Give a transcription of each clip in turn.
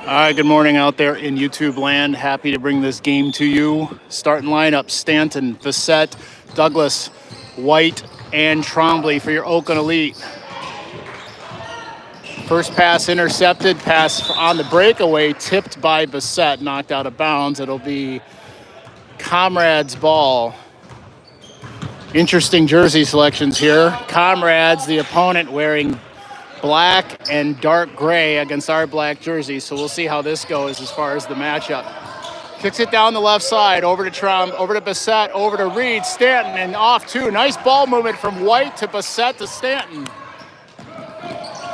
All right, good morning out there in YouTube land. Happy to bring this game to you. Starting lineup, Stanton, Bissett, Douglas, White, and Trombley for your Oakland Elite. First pass intercepted, pass on the breakaway, tipped by Bissett, knocked out of bounds. It'll be Comrades ball. Interesting jersey selections here. Comrades, the opponent, wearing black and dark gray against our black jersey. So we'll see how this goes as far as the matchup. Kicks it down the left side, over to Bissett, over to Reed, Stanton, and off two. Nice ball movement from White to Bissett to Stanton.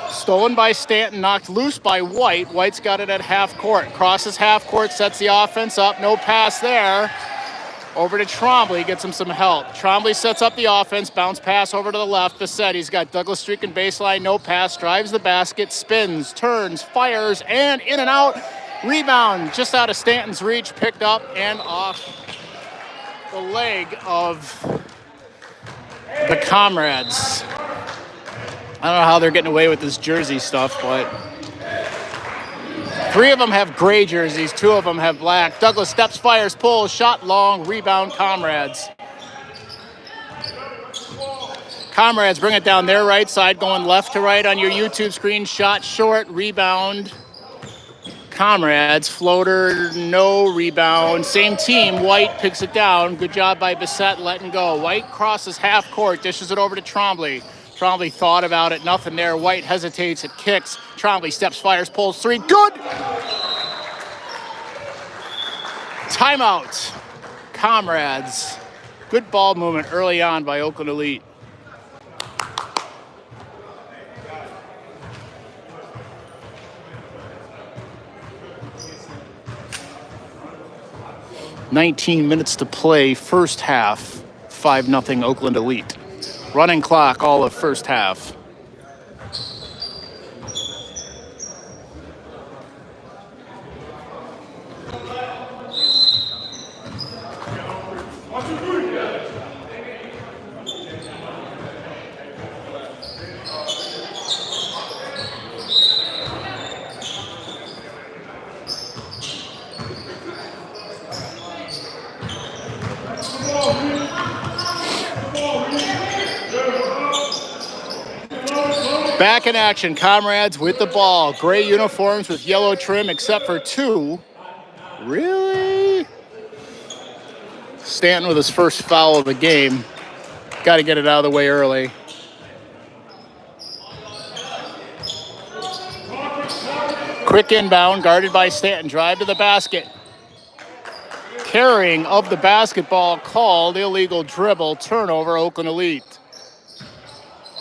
Stolen by Stanton, knocked loose by White. White's got it at half court. Crosses half court, sets the offense up. No pass there. Over to Trombley, gets him some help. Trombley sets up the offense, bounce pass over to the left. Bissett, he's got Douglas streaking baseline, no pass, drives the basket, spins, turns, fires, and in and out. Rebound just out of Stanton's reach, picked up and off the leg of the Comrades. I don't know how they're getting away with this jersey stuff, but three of them have gray jerseys, two of them have black. Douglas steps, fires, pulls, shot long, rebound, Comrades. Comrades bring it down their right side, going left to right on your YouTube screen. Shot short, rebound, Comrades. Floater, no rebound. Same team, White picks it down. Good job by Bissett letting go. White crosses half court, dishes it over to Trombley. Trombley thought about it, nothing there. White hesitates, it kicks. Trombley steps, fires, pulls, three, good! Timeout. Comrades. Good ball movement early on by Oakland Elite. "19 minutes to play, first half, 5-0 Oakland Elite. Running clock all of first half. Back in action, Comrades with the ball. Gray uniforms with yellow trim except for two. Really? Stanton with his first foul of the game. Got to get it out of the way early. Quick inbound, guarded by Stanton. Drive to the basket. Carrying of the basketball called, illegal dribble, turnover, Oakland Elite.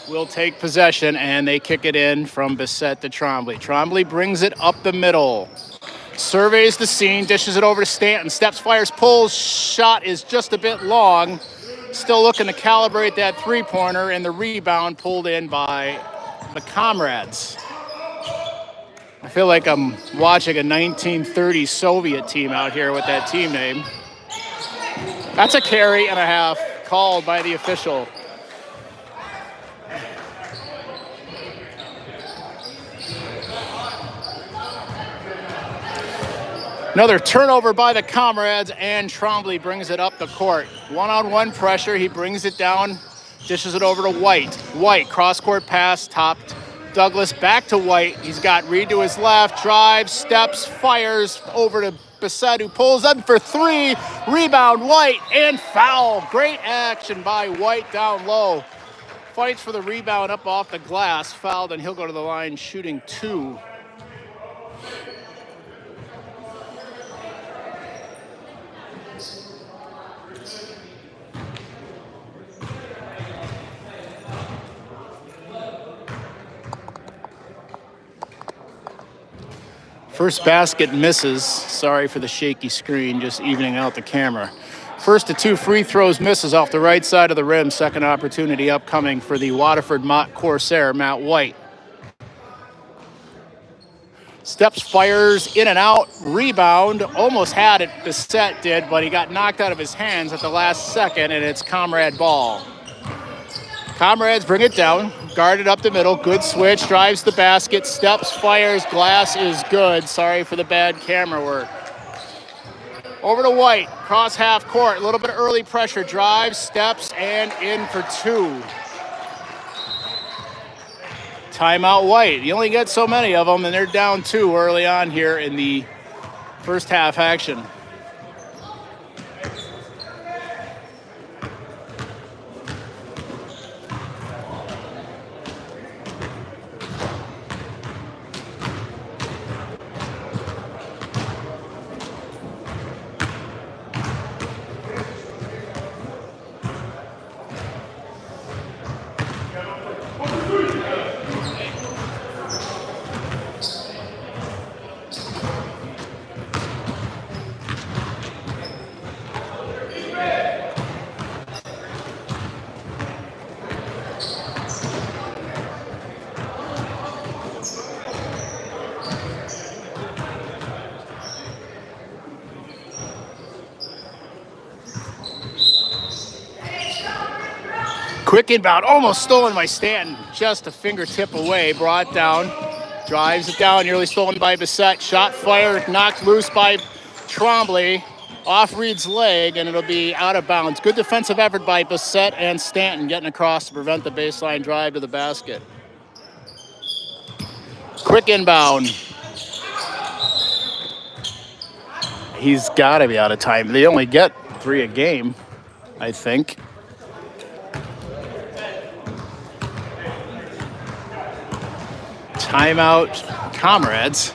Will take possession, and they kick it in from Bissett to Trombley. Trombley brings it up the middle. Surveys the scene, dishes it over to Stanton. Steps, fires, pulls. Shot is just a bit long. Still looking to calibrate that three-pointer, and the rebound pulled in by the Comrades. I feel like I'm watching a 1930s Soviet team out here with that team name. That's a carry and a half called by the official. Another turnover by the Comrades, and Trombley brings it up the court. One-on-one pressure, he brings it down, dishes it over to White. White, cross-court pass, topped. Douglas back to White. He's got Reed to his left, drives, steps, fires over to Bissett, who pulls up for three. Rebound, White, and foul. Great action by White down low. Fights for the rebound up off the glass, fouled, and he'll go to the line shooting two. First basket misses. Sorry for the shaky screen, just evening out the camera. First to two free throws misses off the right side of the rim. Second opportunity upcoming for the Waterford Mott Corsair, Matt White. Steps, fires, in and out, rebound. Almost had it, Bissett did, but he got knocked out of his hands at the last second, and it's Comrade ball. Comrades bring it down, guarded up the middle, good switch, drives the basket, steps, fires, glass is good. Sorry for the bad camera work. Over to White, cross half court, a little bit of early pressure, drives, steps, and in for two. Timeout White. You only get so many of them, and they're down two early on here in the first half action. Quick inbound, almost stolen by Stanton. Just a fingertip away, brought down. Drives it down, nearly stolen by Bissett. Shot fired, knocked loose by Trombley. Off Reed's leg, and it'll be out of bounds. Good defensive effort by Bissett and Stanton getting across to prevent the baseline drive to the basket. Quick inbound. He's got to be out of time. They only get 3 a game, I think. Timeout, Comrades.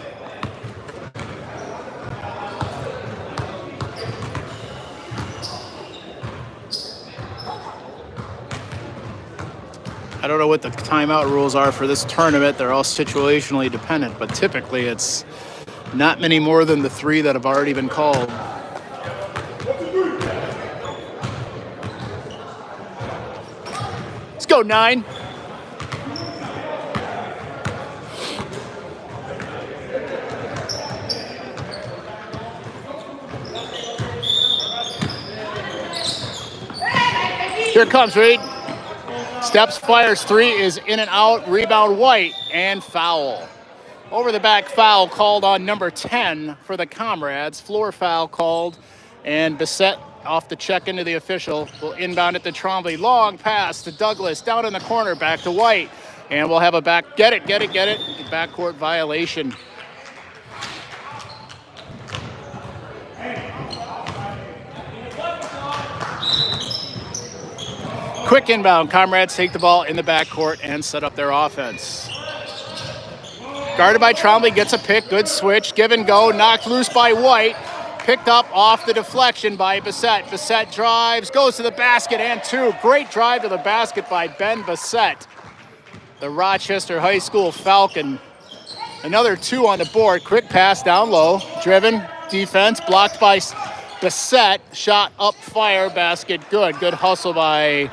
I don't know what the timeout rules are for this tournament. They're all situationally dependent, but typically it's not many more than the 3 that have already been called. Let's go, 9. Here comes Reed. Steps, fires, 3 is in and out. Rebound White and foul. Over the back foul called on number 10 for the Comrades. Floor foul called, and Bissett off the check into the official will inbound it to Trombley. Long pass to Douglas, down in the corner, back to White. And we'll have a back, get it. Backcourt violation. Quick inbound. Comrades take the ball in the backcourt and set up their offense. Guarded by Trombley, gets a pick, good switch, give and go, knocked loose by White. Picked up off the deflection by Bissett. Bissett drives, goes to the basket and 2. Great drive to the basket by Ben Bissett, the Rochester High School Falcon. Another 2 on the board. Quick pass down low, driven, defense, blocked by Bissett. Shot up, fire, basket good. Good hustle by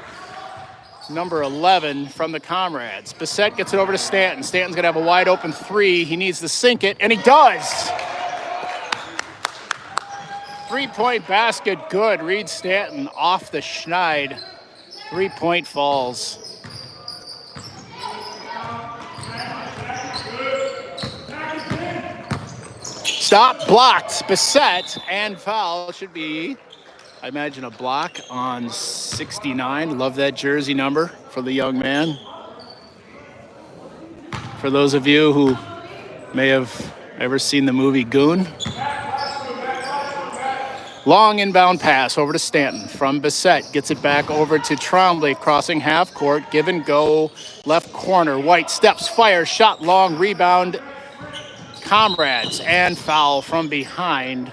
number 11 from the Comrades. Bissett gets it over to Stanton. Stanton's going to have a wide open 3. He needs to sink it, and he does. 3-point basket good. Reed Stanton off the schneid. 3-point falls. Stop, blocked. Bissett and foul. Should be, I imagine, a block on 69. Love that jersey number for the young man. For those of you who may have ever seen the movie Goon. Long inbound pass over to Stanton from Bissett. Gets it back over to Trombley, crossing half court. Give and go, left corner. White steps, fires, shot long, rebound. Comrades and foul from behind.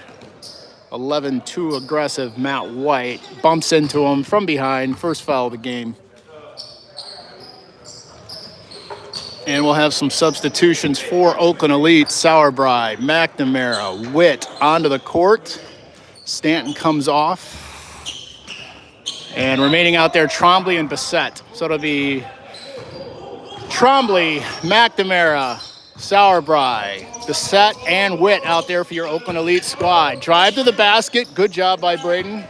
11-2 aggressive Matt White bumps into him from behind. First foul of the game. And we'll have some substitutions for Oakland Elite. Sauerbrei, McNamara, Witt onto the court. Stanton comes off. And remaining out there, Trombley and Bissett. So it'll be Trombley, McNamara, Sauerbrei, Bissett, and Witt out there for your Oakland Elite squad. Drive to the basket. Good job by Braden.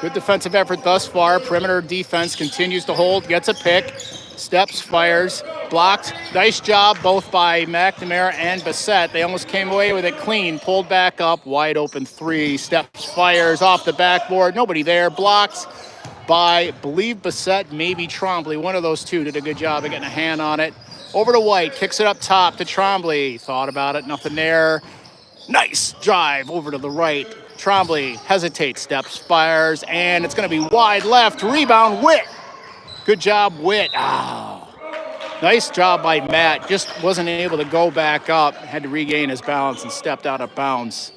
Good defensive effort thus far. Perimeter defense continues to hold, gets a pick, steps, fires, blocked. Nice job both by McNamara and Bissett. They almost came away with it clean, pulled back up, wide open three, steps, fires off the backboard. Nobody there, blocked by, I believe, Bissett, maybe Trombley. One of those two did a good job of getting a hand on it. Over to White, kicks it up top to Trombley. Thought about it, nothing there. Nice drive over to the right. Trombley hesitates, steps, fires, and it's going to be wide left. Rebound, Witt. Good job, Witt. Oh. Nice job by Matt. Just wasn't able to go back up. Had to regain his balance and stepped out of bounds.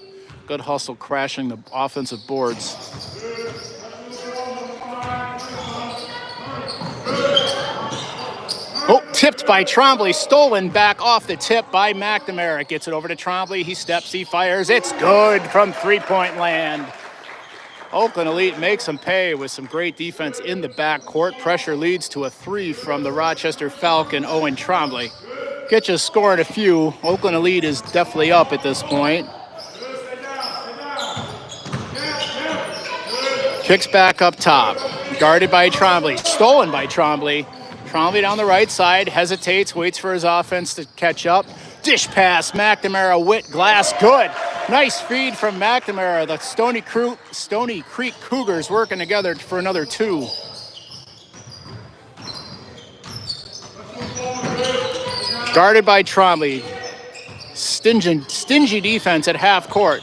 Good hustle crashing the offensive boards. Oh, tipped by Trombley, stolen back off the tip by McNamara. Gets it over to Trombley, he steps, he fires. It's good from three-point land. Oakland Elite makes them pay with some great defense in the backcourt. Pressure leads to a three from the Rochester Falcon, Owen Trombley. Get you scoring a few. Oakland Elite is definitely up at this point. Kicks back up top, guarded by Trombley, stolen by Trombley. Trombley down the right side, hesitates, waits for his offense to catch up. Dish pass, McNamara, Witt, glass, good. Nice feed from McNamara. The Stony Creek Cougars working together for another two. Guarded by Trombley. Stingy defense at half court.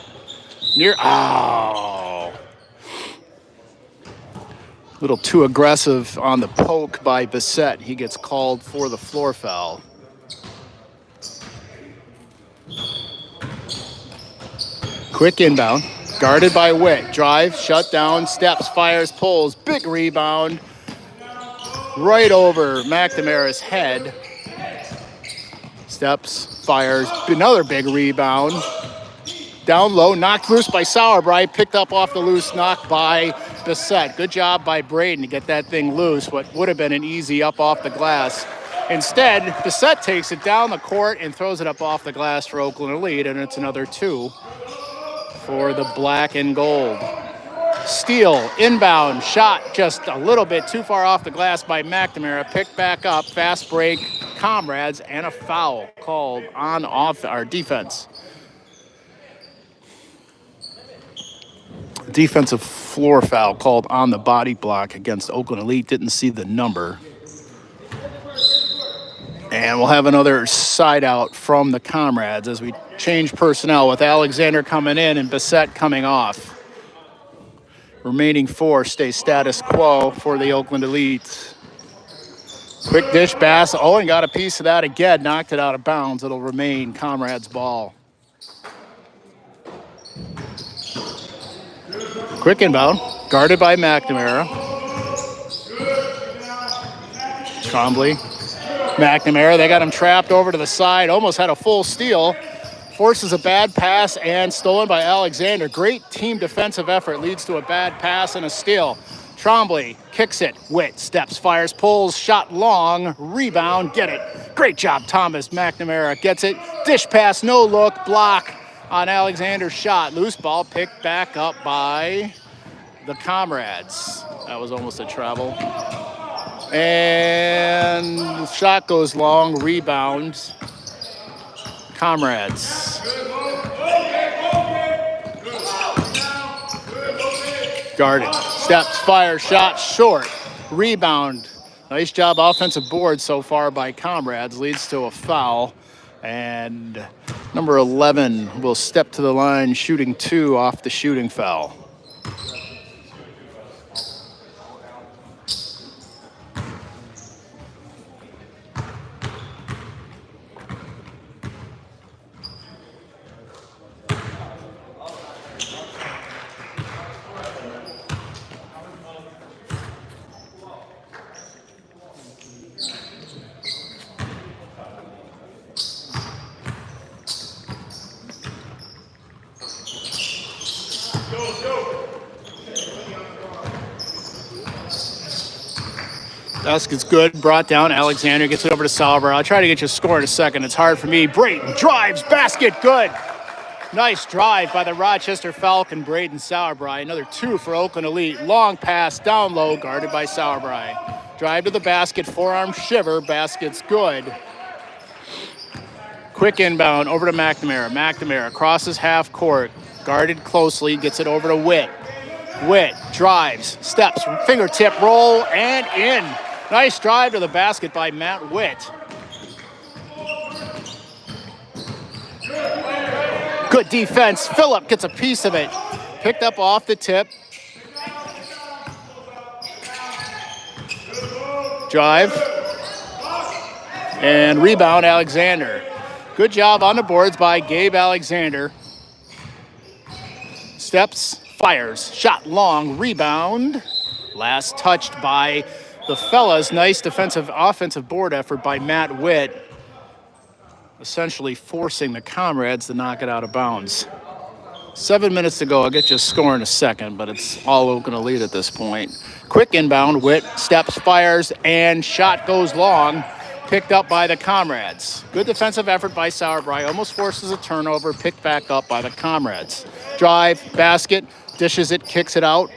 A little too aggressive on the poke by Bissett. He gets called for the floor foul. Quick inbound, guarded by Witt. Drive, shut down, steps, fires, pulls. Big rebound. Right over McNamara's head. Steps, fires, another big rebound. Down low, knocked loose by Sauerbrei, picked up off the loose knock by Bissett. Good job by Braden to get that thing loose, what would have been an easy up off the glass. Instead, Bissett takes it down the court and throws it up off the glass for Oakland Elite, and it's another two for the black and gold. Steal, inbound, shot just a little bit too far off the glass by McNamara, picked back up, fast break, Comrades, and a foul called on off our defense. Defensive floor foul called on the body block against Oakland Elite. Didn't see the number. And we'll have another side out from the Comrades as we change personnel with Alexander coming in and Bissett coming off. Remaining four stay status quo for the Oakland Elite. Quick dish pass. Owen got a piece of that again. Knocked it out of bounds. It'll remain Comrades ball. Quick inbound, guarded by McNamara. Trombley, McNamara, they got him trapped over to the side, almost had a full steal. Forces a bad pass and stolen by Alexander. Great team defensive effort leads to a bad pass and a steal. Trombley kicks it, Witt, steps, fires, pulls, shot long, rebound, get it. Great job, Thomas. McNamara gets it, dish pass, no look, block on Alexander's shot. Loose ball picked back up by the Comrades. That was almost a travel. And the shot goes long, rebound. Comrades. Guarded, steps, fire, shot, short, rebound. Nice job offensive board so far by Comrades. Leads to a foul. And number 11 will step to the line, shooting two off the shooting foul. Dusk is good, brought down. Alexander gets it over to Sauber. I'll try to get you a score in a second. It's hard for me. Brayton drives, basket, good. Nice drive by the Rochester Falcon, Braden Sauerbrei. Another 2 for Oakland Elite. Long pass down low, guarded by Sauerbrei. Drive to the basket, forearm shiver. Basket's good. Quick inbound over to McNamara. McNamara crosses half court. Guarded closely, gets it over to Witt. Witt drives, steps, fingertip roll, and in. Nice drive to the basket by Matt Witt. Good defense. Phillip gets a piece of it. Picked up off the tip. Drive. And rebound, Alexander. Good job on the boards by Gabe Alexander. Steps, fires, shot long, rebound. Last touched by the fellas. Nice offensive board effort by Matt Witt. Essentially forcing the Comrades to knock it out of bounds. 7 minutes to go. I'll get you a score in a second, but it's all Oakland Elite at this point. Quick inbound. Witt steps, fires, and shot goes long. Picked up by the Comrades. Good defensive effort by Sauerbrei. Almost forces a turnover. Picked back up by the Comrades. Drive, basket, dishes it, kicks it out.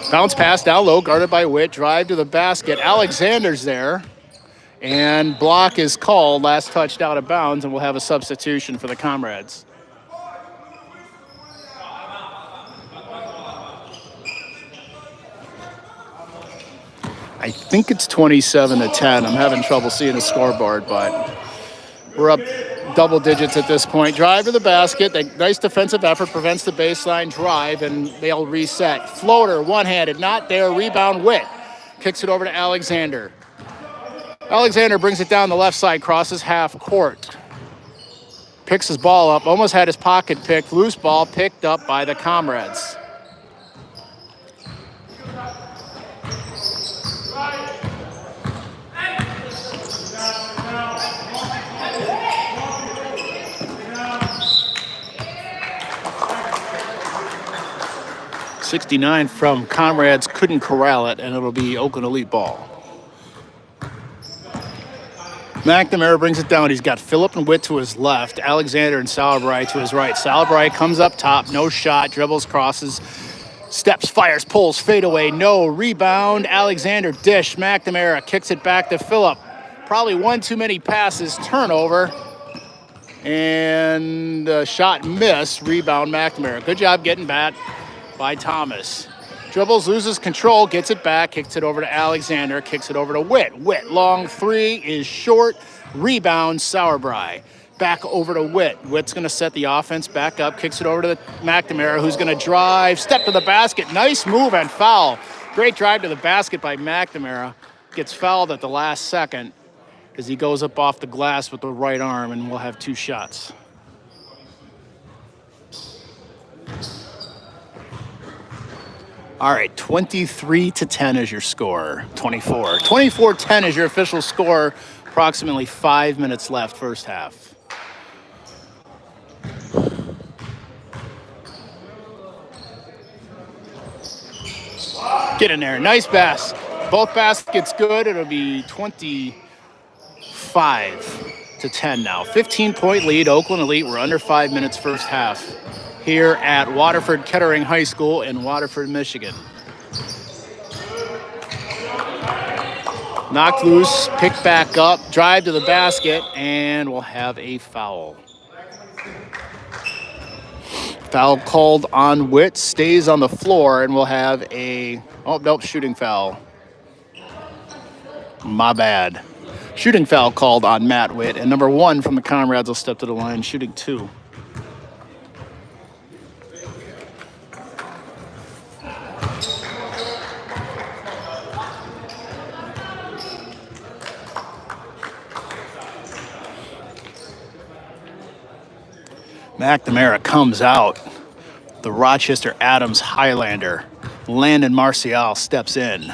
Bounce pass down low, guarded by Witt. Drive to the basket. Alexander's there. And block is called. Last touched out of bounds, and we'll have a substitution for the Comrades. I think it's 27-10. I'm having trouble seeing the scoreboard, but we're up double digits at this point. Drive to the basket. Nice defensive effort prevents the baseline drive, and they'll reset. Floater, one-handed, not there. Rebound, Witt. Kicks it over to Alexander. Alexander brings it down the left side, crosses half court. Picks his ball up, almost had his pocket picked. Loose ball picked up by the Comrades. .69 from Comrades couldn't corral it, and it'll be Oakland Elite ball. McNamara brings it down. He's got Phillip and Witt to his left, Alexander and Sauerbrei to his right. Sauerbrei comes up top, no shot, dribbles, crosses, steps, fires, pulls, fade away, no. Rebound, Alexander dish. McNamara kicks it back to Phillip. Probably one too many passes, turnover. And shot miss, rebound McNamara. Good job getting back by Thomas. Dribbles, loses control, gets it back, kicks it over to Alexander, kicks it over to Witt. Witt, long three is short. Rebound, Sauerbrei. Back over to Witt. Witt's going to set the offense back up, kicks it over to McNamara, who's going to drive, step to the basket. Nice move and foul. Great drive to the basket by McNamara. Gets fouled at the last second as he goes up off the glass with the right arm, and we'll have two shots. All right, 23-10 is your score. 24-10 is your official score. Approximately 5 minutes left, first half. Get in there, nice basket. Both baskets good. It'll be 25-10 now. 15-point lead, Oakland Elite. We're under 5 minutes first half here at Waterford Kettering High School in Waterford, Michigan. Knocked loose, picked back up, drive to the basket, and we'll have a foul. Foul called on Witt, stays on the floor, and we'll have shooting foul. My bad. Shooting foul called on Matt Witt, and number 1 from the Comrades will step to the line, shooting 2. McNamara comes out. The Rochester Adams Highlander. Landon Marcial steps in.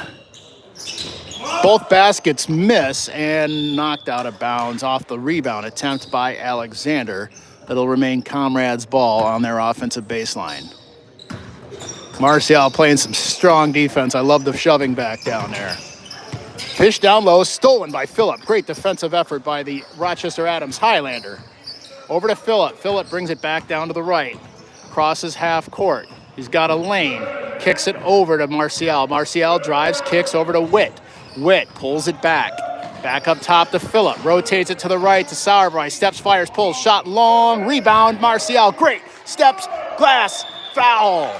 Both baskets miss and knocked out of bounds off the rebound attempt by Alexander. That'll remain Comrades' ball on their offensive baseline. Marcial playing some strong defense. I love the shoving back down there. Fish down low, stolen by Phillip. Great defensive effort by the Rochester Adams Highlander. Over to Phillip. Phillip brings it back down to the right. Crosses half court. He's got a lane. Kicks it over to Marcial. Marcial drives, kicks over to Witt. Witt pulls it back. Back up top to Phillip. Rotates it to the right to Sauerbrei. Steps, fires, pulls. Shot long. Rebound. Marcial. Great. Steps. Glass. Foul.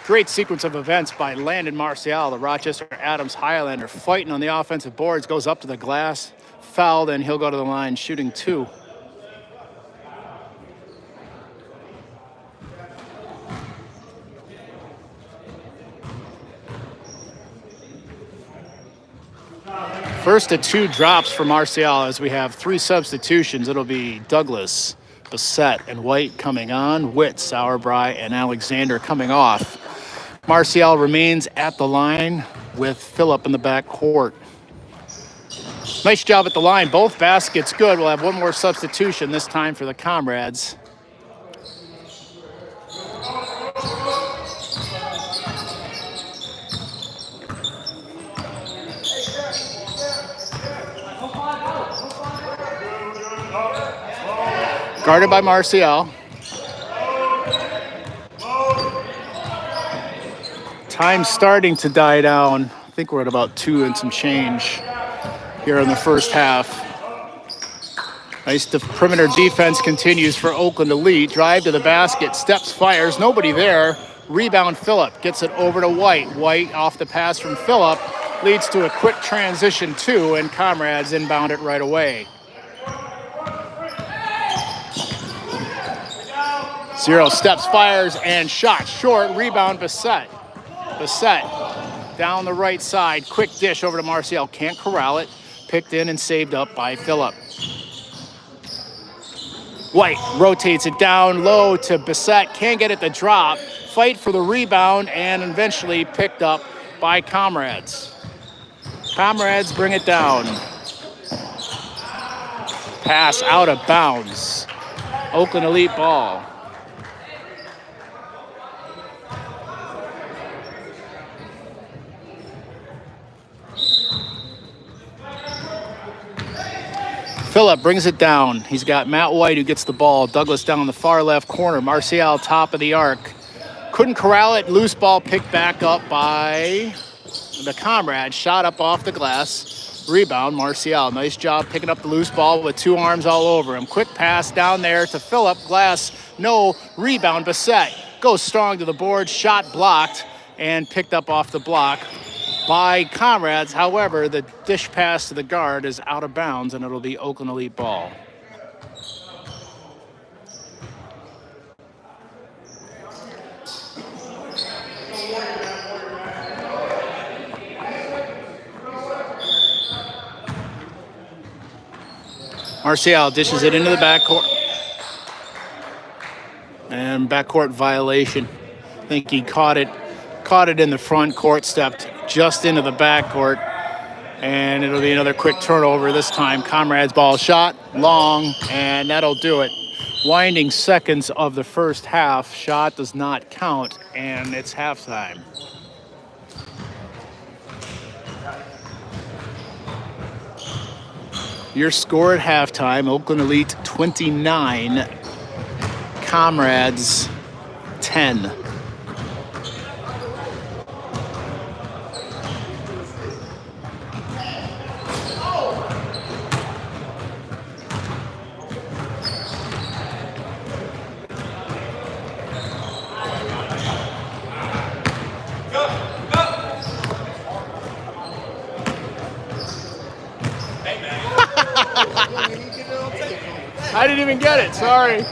Great sequence of events by Landon Marcial, the Rochester Adams Highlander, fighting on the offensive boards, goes up to the glass, fouled, and he'll go to the line shooting 2. First of 2 drops for Marcial as we have 3 substitutions. It'll be Douglas, Bissett, and White coming on, Witt, Sauerbrei, and Alexander coming off. Marcial remains at the line with Phillip in the back court. Nice job at the line. Both baskets good. We'll have 1 more substitution, this time for the Comrades. Guarded by Marcial. Time's starting to die down. I think we're at about 2 and some change here in the first half. Nice perimeter defense continues for Oakland Elite. Drive to the basket, steps, fires, nobody there. Rebound Phillip, gets it over to White. White off the pass from Phillip, leads to a quick transition 2, and Comrades inbound it right away. 0 steps, fires, and shot short. Rebound Bissett. Bissett down the right side. Quick dish over to Marcial. Can't corral it. Picked in and saved up by Phillip. White rotates it down low to Bissett. Can't get it to drop. Fight for the rebound and eventually picked up by Comrades. Comrades bring it down. Pass out of bounds. Oakland Elite ball. Phillip brings it down. He's got Matt White who gets the ball. Douglas down in the far left corner. Marcial top of the arc. Couldn't corral it. Loose ball picked back up by the Comrades. Shot up off the glass. Rebound, Marcial. Nice job picking up the loose ball with 2 arms all over him. Quick pass down there to Phillip. Glass, no. Rebound, Bissett. Goes strong to the board. Shot blocked and picked up off the block by Comrades. However, the dish pass to the guard is out of bounds, and it'll be Oakland Elite ball. Marcial dishes it into the backcourt. And backcourt violation. I think he caught it in the front court, stepped just into the backcourt, and it'll be another quick turnover. This time, Comrades ball shot long, and that'll do it. Winding seconds of the first half. Shot does not count, and it's halftime. Your score at halftime: Oakland Elite 29, Comrades 10. I didn't even get it, sorry.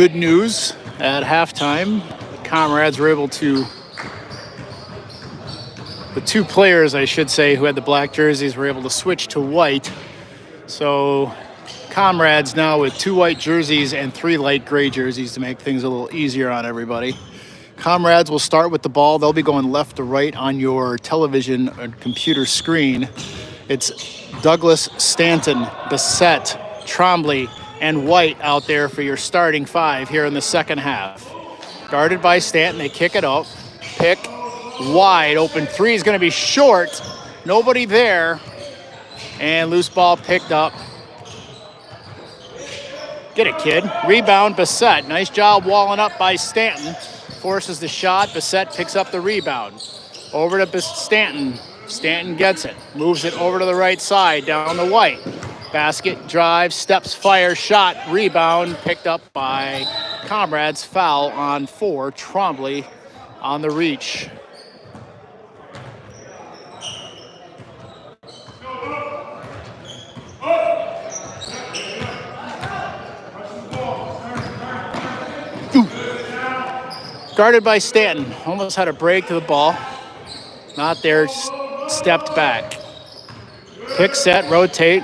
good news at halftime. The Comrades were able to, the two players, I should say, who had the black jerseys were able to switch to white. So Comrades now with 2 white jerseys and 3 light gray jerseys to make things a little easier on everybody. Comrades will start with the ball. They'll be going left to right on your television or computer screen. It's Douglas, Stanton, Bissett, Trombley, and White out there for your starting 5 here in the second half. Guarded by Stanton, they kick it out. Pick, wide open 3 is going to be short. Nobody there. And loose ball picked up. Get it, kid. Rebound, Bissett. Nice job walling up by Stanton. Forces the shot. Bissett picks up the rebound. Over to Stanton. Stanton gets it. Moves it over to the right side, down to White. Basket, drive, steps, fire, shot, rebound. Picked up by Comrades. Foul on 4. Trombley on the reach. Guarded by Stanton. Almost had a break to the ball. Not there. Stepped back. Pick, set, rotate.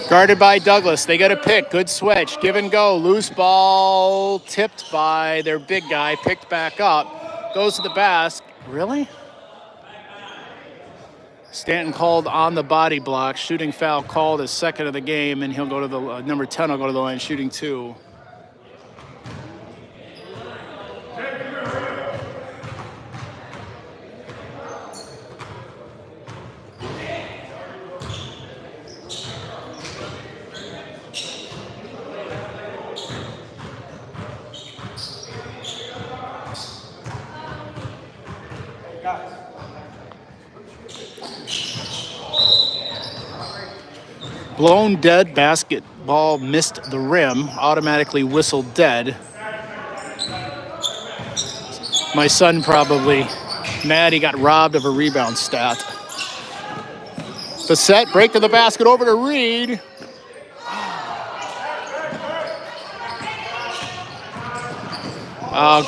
Guarded by Douglas. They get a pick. Good switch. Give and go. Loose ball tipped by their big guy. Picked back up. Goes to the basket. Really? Stanton called on the body block. Shooting foul called, his second of the game, and he'll go to the number 10 will go to the line shooting 2. Blown dead, basketball missed the rim, automatically whistled dead. My son probably mad he got robbed of a rebound stat. Bissett, break to the basket, over to Reed.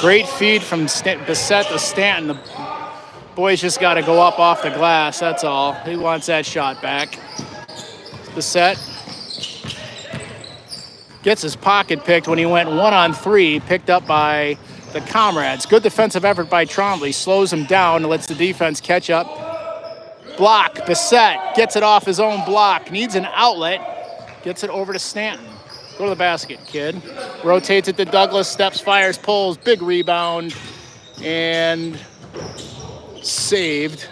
Great feed from Bissett to Stanton. The boys just got to go up off the glass, that's all. He wants that shot back. Bissett gets his pocket picked when he went 1-on-3, picked up by the Comrades. Good defensive effort by Trombley. Slows him down and lets the defense catch up. Block. Bissett gets it off his own block. Needs an outlet. Gets it over to Stanton. Go to the basket, kid. Rotates it to Douglas. Steps, fires, pulls. Big rebound. And saved.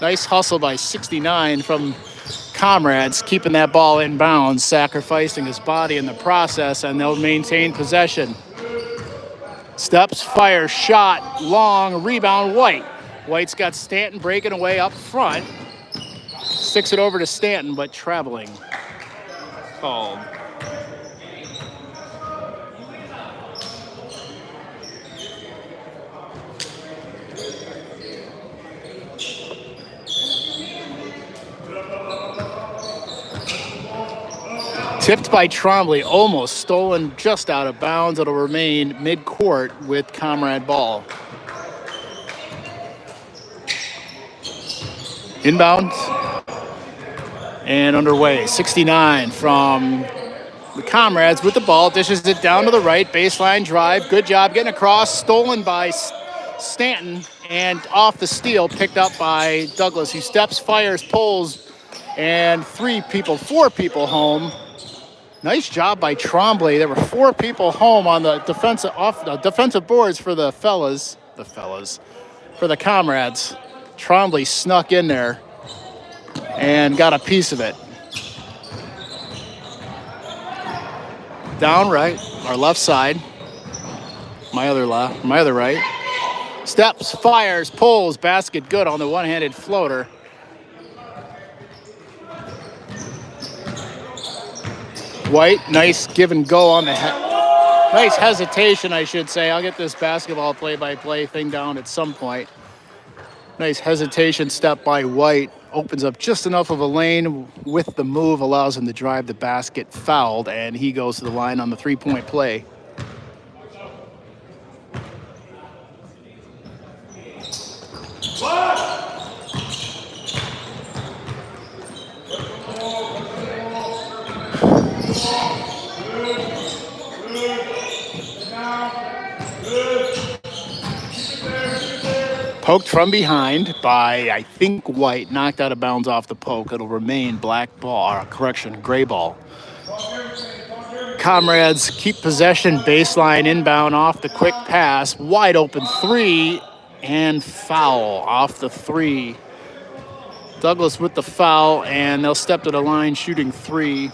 Nice hustle by 69 from Comrades, keeping that ball in bounds, sacrificing his body in the process, and they'll maintain possession. Steps, fire, shot, long, rebound, White. White's got Stanton breaking away up front. Sticks it over to Stanton, but traveling. Called. Tipped by Trombley, almost stolen just out of bounds. It'll remain mid-court with Comrade ball. Inbound and underway. 69 from the Comrades with the ball. Dishes it down to the right. Baseline drive. Good job getting across. Stolen by Stanton and off the steal. Picked up by Douglas, who steps, fires, pulls, and 4 people home. Nice job by Trombley. There were 4 people home on the defensive boards for the fellas, for the Comrades. Trombley snuck in there and got a piece of it. Down right, our left side. My other right. Steps, fires, pulls, basket good on the one-handed floater. White, nice give and go on the nice hesitation, I should say. I'll get this basketball play-by-play thing down at some point. Nice hesitation step by White. Opens up just enough of a lane with the move, allows him to drive the basket, fouled, and he goes to the line on the three-point play. Poked from behind by, I think, White. Knocked out of bounds off the poke. It'll remain black ball, or correction, gray ball. Comrades keep possession, baseline inbound off the quick pass. Wide open three and foul off the three. Douglas with the foul, and they'll step to the line shooting three.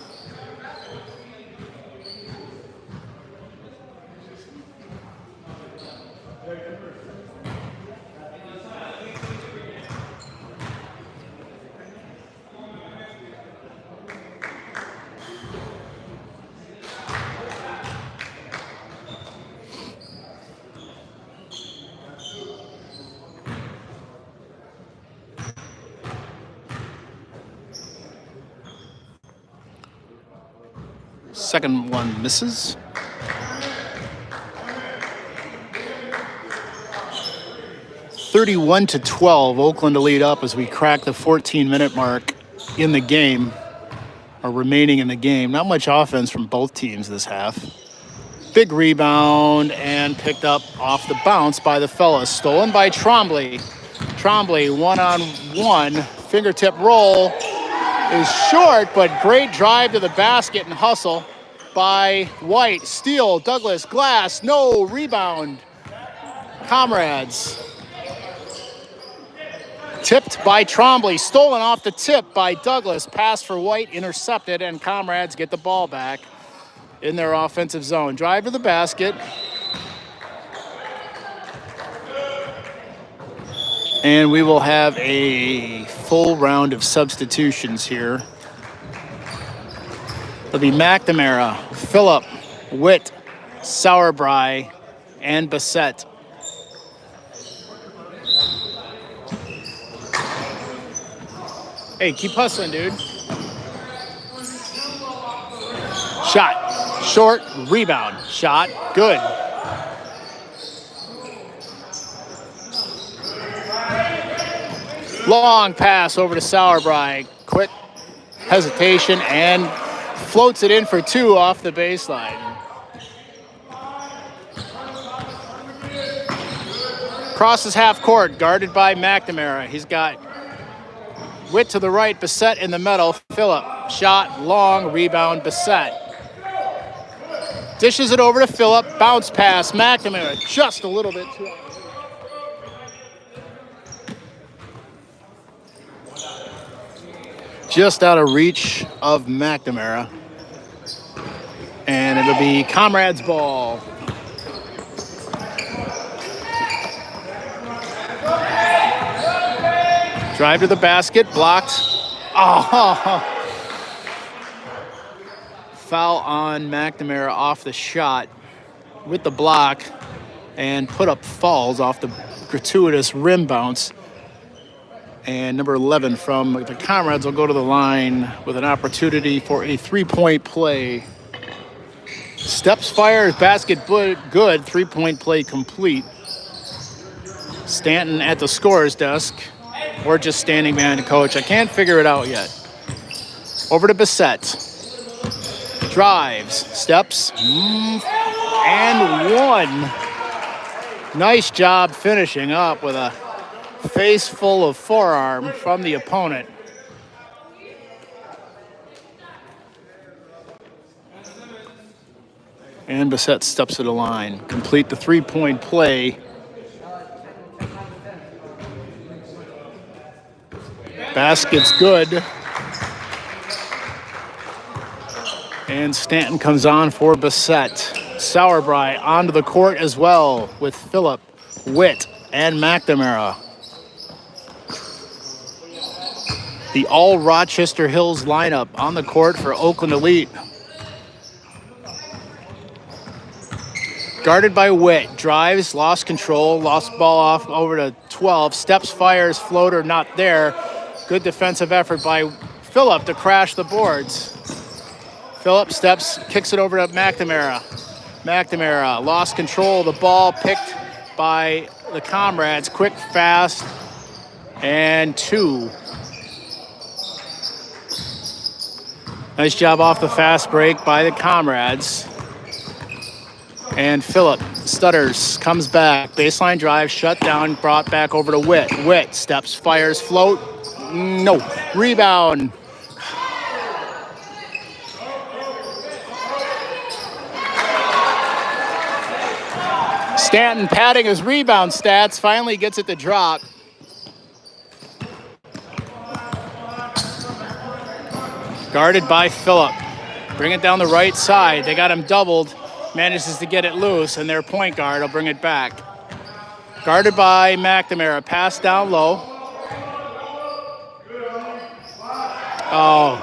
Second one misses. (31-12). Oakland to lead up as we crack the 14-minute mark in the game, or remaining in the game. Not much offense from both teams this half. Big rebound and picked up off the bounce by the fellas. Stolen by Trombley. Trombley one-on-one. Fingertip roll is short, but great drive to the basket and hustle by White. Steal, Douglas, glass, no, rebound. Comrades. Tipped by Trombley, stolen off the tip by Douglas. Pass for White, intercepted, and Comrades get the ball back in their offensive zone. Drive to the basket. And we will have a full round of substitutions here. It'll be McNamara, Phillip, Witt, Sauerbrei, and Bissett. Hey, keep hustling, dude. Shot, short, rebound. Shot, good. Long pass over to Sauerbrei. Quick hesitation and floats it in for two off the baseline. Crosses half court, guarded by McNamara. He's got Witt to the right, Bissett in the middle. Phillip, shot, long, rebound, Bissett. Dishes it over to Phillip, bounce pass, McNamara, just a little bit too. Just out of reach of McNamara. And it'll be Comrades ball. Drive to the basket, blocked. Oh. Foul on McNamara off the shot with the block, and put up falls off the gratuitous rim bounce. And number 11 from the Comrades will go to the line with an opportunity for a three-point play. Steps, fires, basket good, three-point play complete. Stanton at the scorer's desk, or just standing behind the coach. I can't figure it out yet. Over to Bissett. Drives, steps, and one. Nice job finishing up with a face full of forearm from the opponent. And Bissett steps to the line. Complete the three-point play. Basket's good. And Stanton comes on for Bissett. Sauerbrei onto the court as well with Phillip, Witt, and McNamara. The all Rochester Hills lineup on the court for Oakland Elite. Guarded by Witt, drives, lost control, lost ball off over to 12, steps, fires, floater, not there. Good defensive effort by Phillip to crash the boards. Phillip steps, kicks it over to McNamara. McNamara lost control, the ball picked by the Comrades, quick, fast, and 2. Nice job off the fast break by the Comrades. And Phillip stutters, comes back, baseline drive, shut down, brought back over to Witt. Witt steps, fires, float, no, rebound. Stanton padding his rebound stats, finally gets it to drop. Guarded by Phillip. Bring it down the right side. They got him doubled. Manages to get it loose, and their point guard will bring it back. Guarded by McNamara. Pass down low. Oh.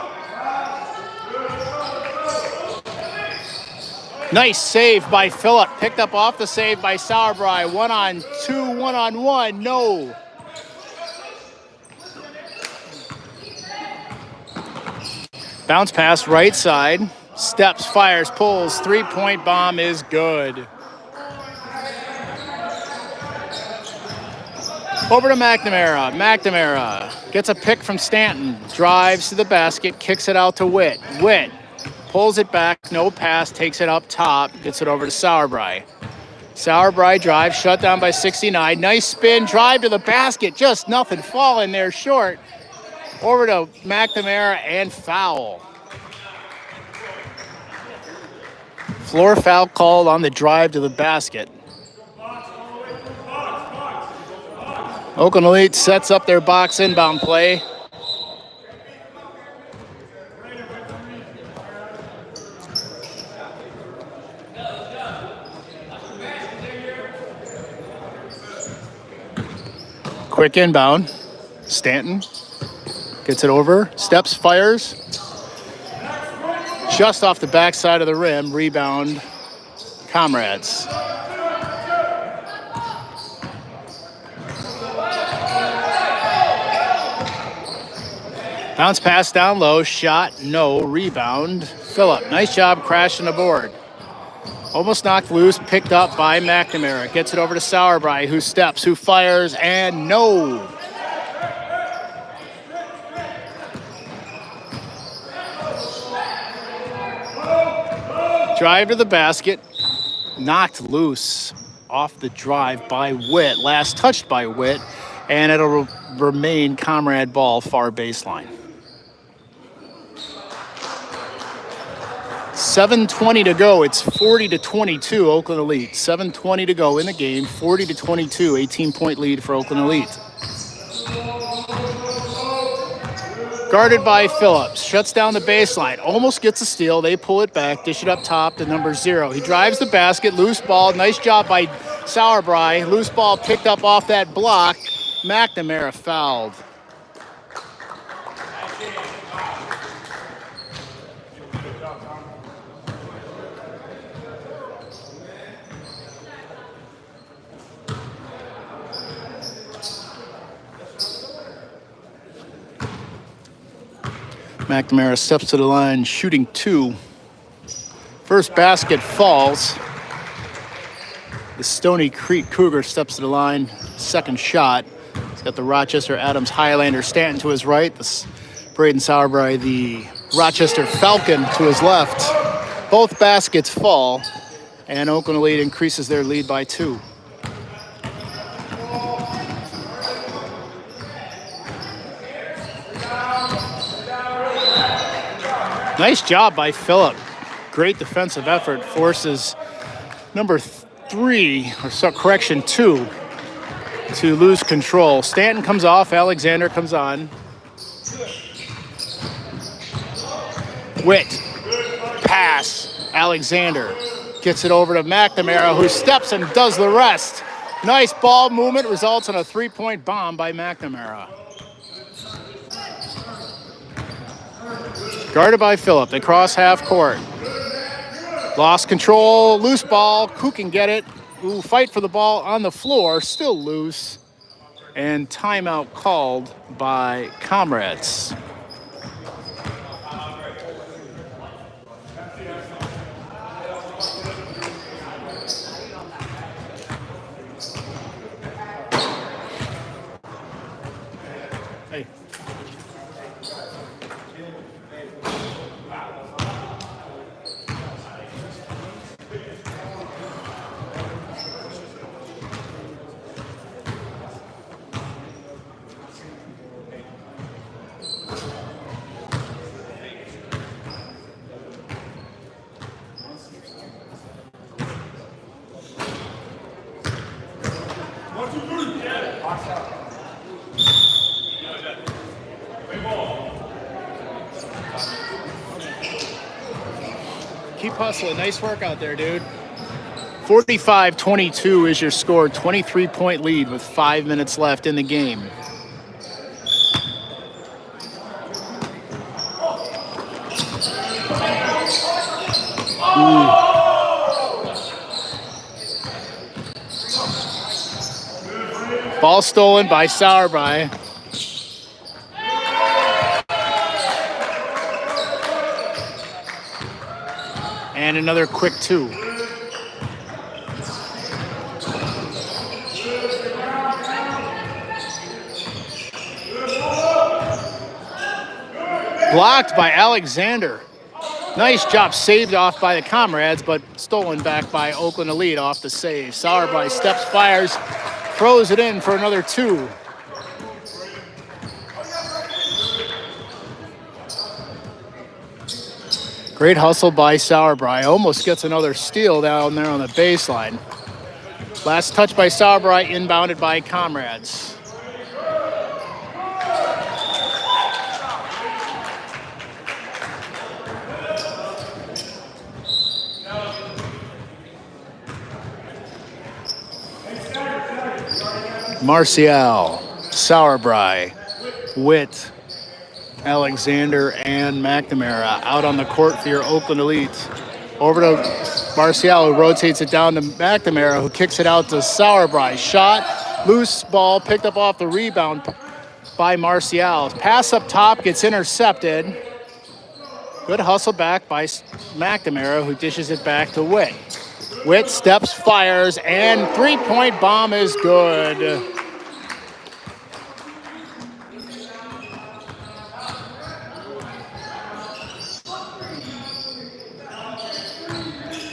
Nice save by Phillip. Picked up off the save by Sauerbrei. 1-on-2, 1-on-1. No. Bounce pass right side. Steps, fires, pulls. 3-point bomb is good. Over to McNamara. McNamara gets a pick from Stanton. Drives to the basket, kicks it out to Witt. Witt pulls it back, no pass, takes it up top, gets it over to Sauerbrei. Sauerbrei drive, shut down by 69. Nice spin, drive to the basket, just nothing falling there short. Over to McNamara and foul. Floor foul called on the drive to the basket. Oakland Elite sets up their box inbound play. Quick inbound. Stanton gets it over, steps, fires. Just off the backside of the rim, rebound, Comrades. Bounce pass down low, shot, no, rebound, Phillip. Nice job crashing the board. Almost knocked loose, picked up by McNamara. Gets it over to Sauerbrei, who steps, who fires, and no. Drive to the basket, knocked loose off the drive by Witt. Last touched by Witt, and it'll remain Comrade ball far baseline. 7:20 to go. It's 40-22 Oakland Elite. 7:20 to go in the game. 40-22, 18-point lead for Oakland Elite. Guarded by Phillips, shuts down the baseline, almost gets a steal. They pull it back, dish it up top to number 0. He drives the basket, loose ball. Nice job by Sauerbrei. Loose ball picked up off that block. McNamara fouled. McNamara steps to the line, shooting 2. First basket falls. The Stony Creek Cougar steps to the line, second shot. He's got the Rochester Adams Highlander Stanton to his right, the Braden Sauerbrei, the Rochester Falcon to his left. Both baskets fall, and Oakland Elite increases their lead by 2. Nice job by Phillip. Great defensive effort. Forces number 3, or so, correction 2, to lose control. Stanton comes off. Alexander comes on. Witt. Pass. Alexander gets it over to McNamara, who steps and does the rest. Nice ball movement. Results in a 3-point bomb by McNamara. Guarded by Phillip. They cross half court. Lost control, loose ball. Who can get it? Ooh, fight for the ball on the floor, still loose. And timeout called by Comrades. Hey. Keep hustling. Nice work out there, dude. 45-22 is your score. 23-point lead with 5 minutes left in the game. Ooh. Ball stolen by Sauerbrei. And another quick two. Blocked by Alexander. Nice job, saved off by the Comrades, but stolen back by Oakland Elite off the save. Sauerbrei steps, fires, throws it in for another two. Great hustle by Sauerbrei. Almost gets another steal down there on the baseline. Last touch by Sauerbrei, inbounded by Comrades. Marcial, Sauerbrei, Witt, Alexander, and McNamara out on the court for your Oakland Elite. Over to Marcial, who rotates it down to McNamara, who kicks it out to Sauerbrei. Shot, loose ball, picked up off the rebound by Marcial. Pass up top, gets intercepted. Good hustle back by McNamara, who dishes it back to Witt. Witt steps, fires, and three-point bomb is good.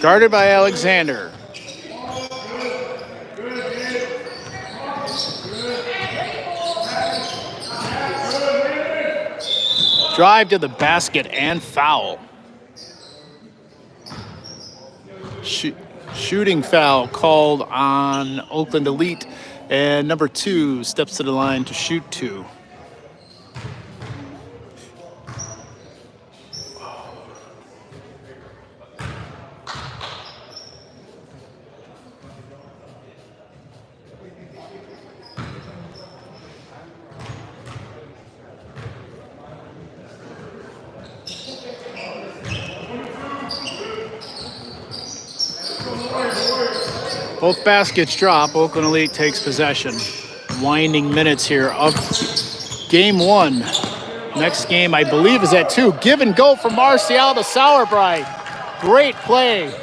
Guarded by Alexander. Drive to the basket and foul. Shooting foul called on Oakland Elite, and number 2 steps to the line to shoot 2. Both baskets drop. Oakland Elite takes possession. Winding minutes here of game 1. Next game, I believe, is at 2. Give and go from Marcial to Sauerbrei. Great play.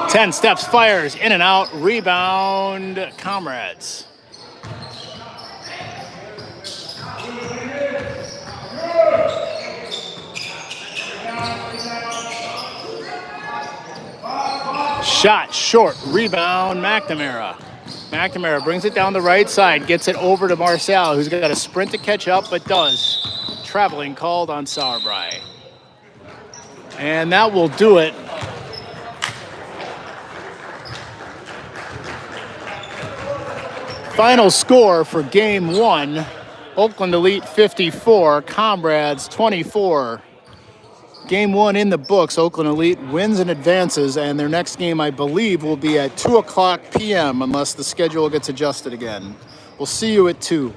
Ten steps, fires, in and out, rebound, Comrades. Shot short, rebound, McNamara. McNamara brings it down the right side, gets it over to Marcial, who's got a sprint to catch up, but does. Traveling called on Sauerbrei. And that will do it. Final score for game 1, Oakland Elite 54, Comrades 24. Game 1 in the books. Oakland Elite wins and advances, and their next game, I believe, will be at 2 o'clock p.m. unless the schedule gets adjusted again. We'll see you at 2.